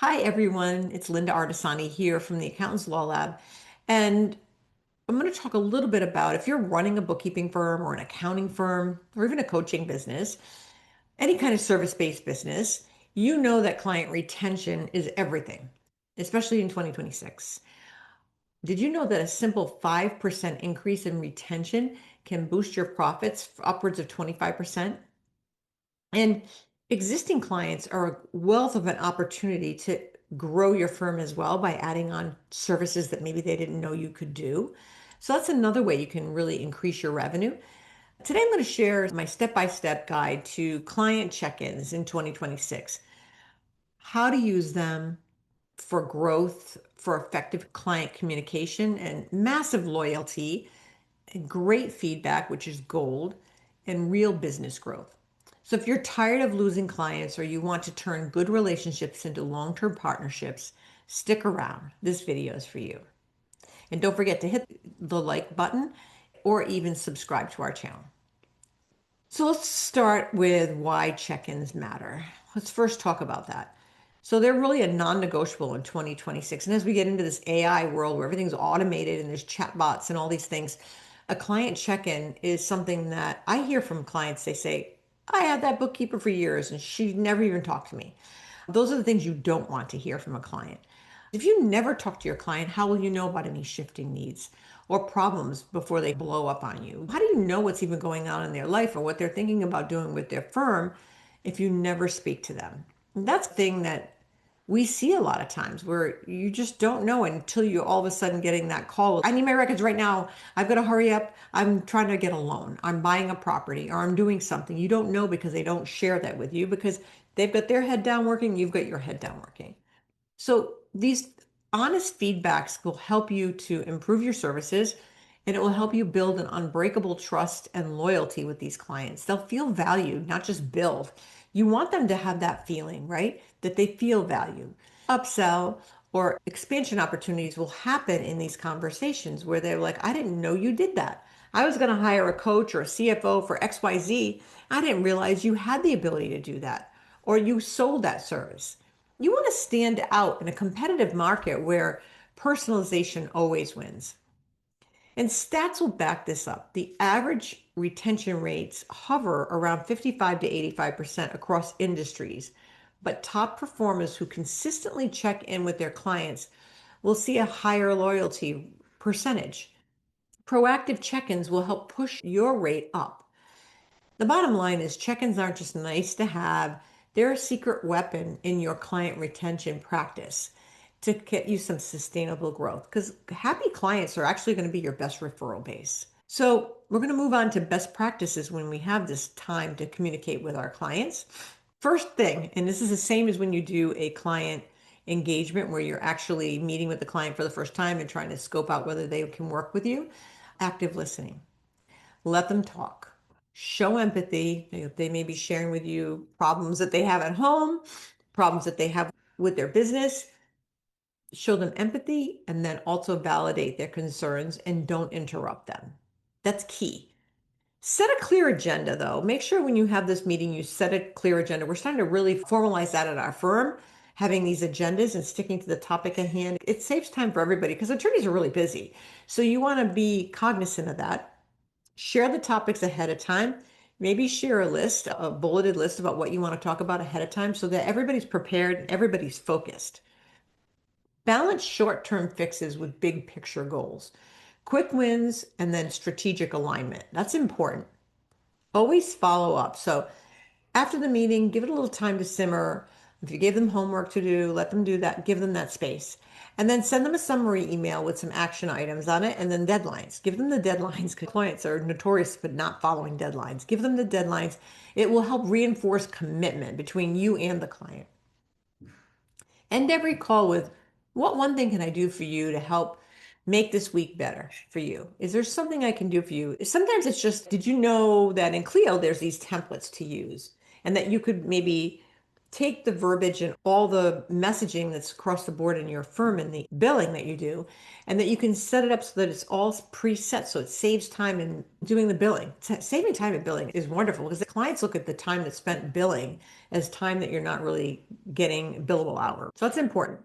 Hi, everyone. It's Lynda Artesani here from the Accountants Law Lab. And I'm going to talk a little bit about if you're running a bookkeeping firm or an accounting firm or even a coaching business, any kind of service-based business, you know that client retention is everything, especially in 2026. Did you know that a simple 5% increase in retention can boost your profits upwards of 25%? And existing clients are a wealth of an opportunity to grow your firm as well by adding on services that maybe they didn't know you could do. So that's another way you can really increase your revenue. Today, I'm going to share my step-by-step guide to client check-ins in 2026, how to use them for growth, for effective client communication and massive loyalty, and great feedback, which is gold, and real business growth. So if you're tired of losing clients or you want to turn good relationships into long-term partnerships, stick around. This video is for you. And don't forget to hit the like button or even subscribe to our channel. So let's start with why check-ins matter. Let's first talk about that. So they're really a non-negotiable in 2026. And as we get into this AI world where everything's automated and there's chatbots and all these things, a client check-in is something that I hear from clients. They say, I had that bookkeeper for years and she never even talked to me. Those are the things you don't want to hear from a client. If you never talk to your client, how will you know about any shifting needs or problems before they blow up on you? How do you know what's even going on in their life or what they're thinking about doing with their firm if you never speak to them? And that's the thing that we see a lot of times where you just don't know until you all of a sudden getting that call. I need my records right now. I've got to hurry up. I'm trying to get a loan. I'm buying a property or I'm doing something. You don't know because they don't share that with you because they've got their head down working. You've got your head down working. So these honest feedbacks will help you to improve your services and it will help you build an unbreakable trust and loyalty with these clients. They'll feel valued, not just billed. You want them to have that feeling, right? That they feel valued. Upsell or expansion opportunities will happen in these conversations where they're like, I didn't know you did that. I was going to hire a coach or a CFO for XYZ. I didn't realize you had the ability to do that or you sold that service. You want to stand out in a competitive market where personalization always wins. And stats will back this up. The average retention rates hover around 55 to 85% across industries, but top performers who consistently check in with their clients will see a higher loyalty percentage. Proactive check-ins will help push your rate up. The bottom line is check-ins aren't just nice to have, they're a secret weapon in your client retention practice to get you some sustainable growth because happy clients are actually going to be your best referral base. So we're going to move on to best practices when we have this time to communicate with our clients. First thing, and this is the same as when you do a client engagement where you're actually meeting with the client for the first time and trying to scope out whether they can work with you, active listening. Let them talk. Show empathy. They may be sharing with you problems that they have at home, problems that they have with their business. Show them empathy and then also validate their concerns and don't interrupt them. That's key. Set a clear agenda though. Make sure when you have this meeting, you set a clear agenda. We're starting to really formalize that at our firm, having these agendas and sticking to the topic at hand. It saves time for everybody because attorneys are really busy. So you want to be cognizant of that. Share the topics ahead of time. Maybe share a list, a bulleted list about what you want to talk about ahead of time so that everybody's prepared and everybody's focused. Balance short-term fixes with big picture goals. Quick wins and then strategic alignment. That's important. Always follow up. So after the meeting, give it a little time to simmer. If you gave them homework to do, let them do that. Give them that space. And then send them a summary email with some action items on it and then deadlines. Give them the deadlines because clients are notorious for not following deadlines. Give them the deadlines. It will help reinforce commitment between you and the client. End every call with, what one thing can I do for you to help make this week better for you? Is there something I can do for you? Sometimes it's just, did you know that in Clio there's these templates to use and that you could maybe take the verbiage and all the messaging that's across the board in your firm and the billing that you do, and that you can set it up so that it's all preset so it saves time in doing the billing. Saving time in billing is wonderful because the clients look at the time that's spent billing as time that you're not really getting billable hour. So that's important.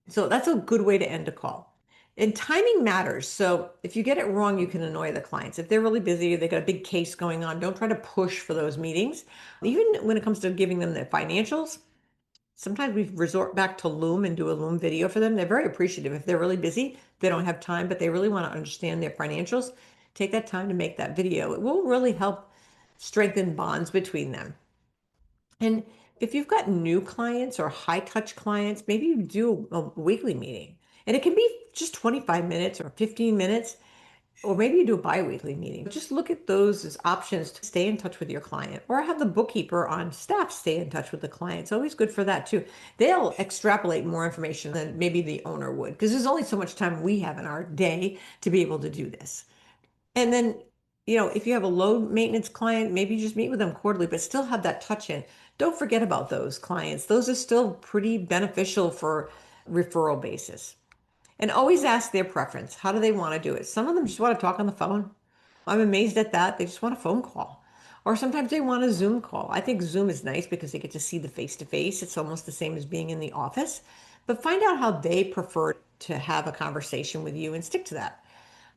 So that's a good way to end a call. And timing matters. So if you get it wrong, you can annoy the clients. If they're really busy, they got a big case going on, don't try to push for those meetings. Even when it comes to giving them the financials, sometimes we resort back to Loom and do a Loom video for them. They're very appreciative. If they're really busy, they don't have time, but they really want to understand their financials, take that time to make that video. It will really help strengthen bonds between them. And if you've got new clients or high touch clients, maybe you do a weekly meeting. And it can be just 25 minutes or 15 minutes, or maybe you do a bi-weekly meeting. Just look at those as options to stay in touch with your client, or have the bookkeeper on staff stay in touch with the client. It's always good for that too. They'll extrapolate more information than maybe the owner would, because there's only so much time we have in our day to be able to do this. And then, if you have a low maintenance client, maybe you just meet with them quarterly, but still have that touch in. Don't forget about those clients. Those are still pretty beneficial for referral basis. And always ask their preference. How do they want to do it? Some of them just want to talk on the phone. I'm amazed at that. They just want a phone call. Or sometimes they want a Zoom call. I think Zoom is nice because they get to see the face to face. It's almost the same as being in the office. But find out how they prefer to have a conversation with you and stick to that.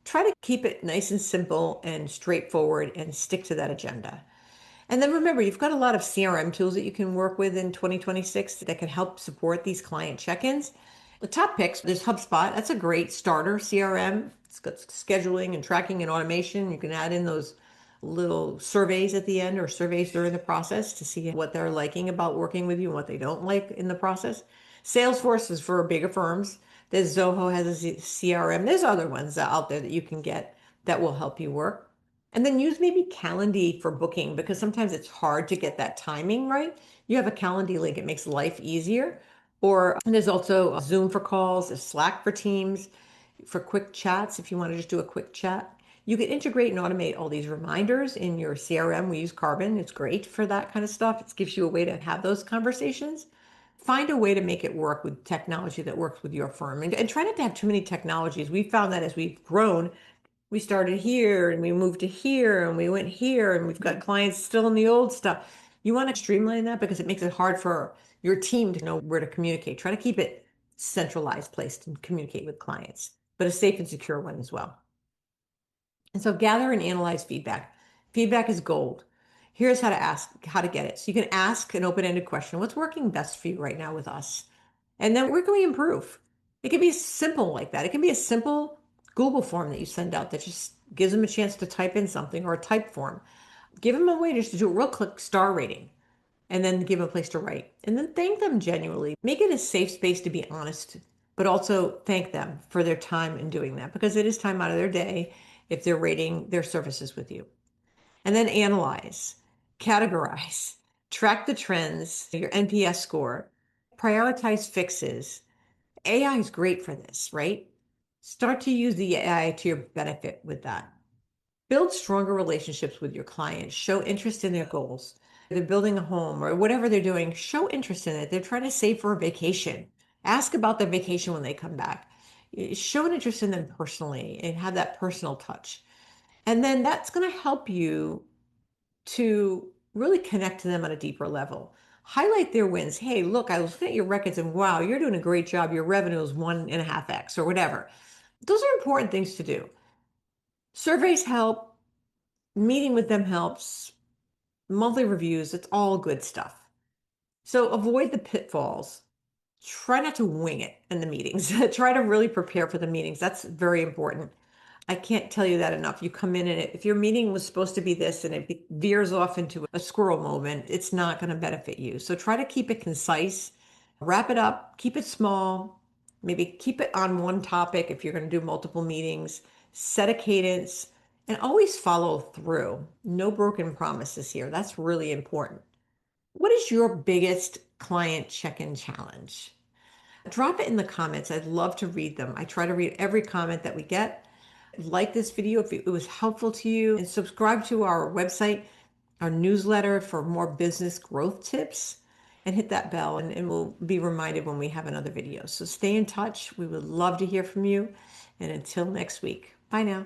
Try to keep it nice and simple and straightforward and stick to that agenda. And then remember, you've got a lot of CRM tools that you can work with in 2026 that can help support these client check-ins. The top picks, there's HubSpot. That's a great starter CRM. It's got scheduling and tracking and automation. You can add in those little surveys at the end or surveys during the process to see what they're liking about working with you and what they don't like in the process. Salesforce is for bigger firms. There's Zoho has a CRM. There's other ones out there that you can get that will help you work. And then use maybe Calendly for booking because sometimes it's hard to get that timing right. You have a Calendly link, it makes life easier. Or there's also Zoom for calls, there's Slack for Teams, for quick chats if you want to just do a quick chat. You can integrate and automate all these reminders in your CRM. We use Carbon. It's great for that kind of stuff. It gives you a way to have those conversations. Find a way to make it work with technology that works with your firm. And try not to have too many technologies. We found that as we've grown, we started here and we moved to here and we went here and we've got clients still in the old stuff. You want to streamline that because it makes it hard for your team to know where to communicate. Try to keep it centralized place to communicate with clients, but a safe and secure one as well. And so gather and analyze feedback. Feedback is gold. Here's how to get it. So you can ask an open-ended question. What's working best for you right now with us? And then where can we improve? It can be simple like that. It can be a simple Google form that you send out that just gives them a chance to type in something, or a type form. Give them a way just to do a real quick star rating and then give them a place to write. And then thank them genuinely. Make it a safe space to be honest, but also thank them for their time in doing that because it is time out of their day if they're rating their services with you. And then analyze, categorize, track the trends, your NPS score, prioritize fixes. AI is great for this, right? Start to use the AI to your benefit with that. Build stronger relationships with your clients. Show interest in their goals. They're building a home or whatever they're doing. Show interest in it. They're trying to save for a vacation. Ask about their vacation when they come back. Show an interest in them personally and have that personal touch. And then that's going to help you to really connect to them on a deeper level. Highlight their wins. Hey, look, I was looking at your records and wow, you're doing a great job. Your revenue is 1.5x or whatever. Those are important things to do. Surveys help, meeting with them helps, monthly reviews, it's all good stuff. So avoid the pitfalls. Try not to wing it in the meetings. Try to really prepare for the meetings. That's very important. I can't tell you that enough. You come in and if your meeting was supposed to be this and it veers off into a squirrel moment, it's not going to benefit you. So try to keep it concise, wrap it up, keep it small, maybe keep it on one topic if you're going to do multiple meetings, set a cadence, and always follow through. No broken promises here. That's really important. What is your biggest client check-in challenge? Drop it in the comments. I'd love to read them. I try to read every comment that we get. Like this video if it was helpful to you, and subscribe to our website, our newsletter for more business growth tips. and hit that bell, and we'll be reminded when we have another video. So stay in touch. We would love to hear from you. And until next week, bye now.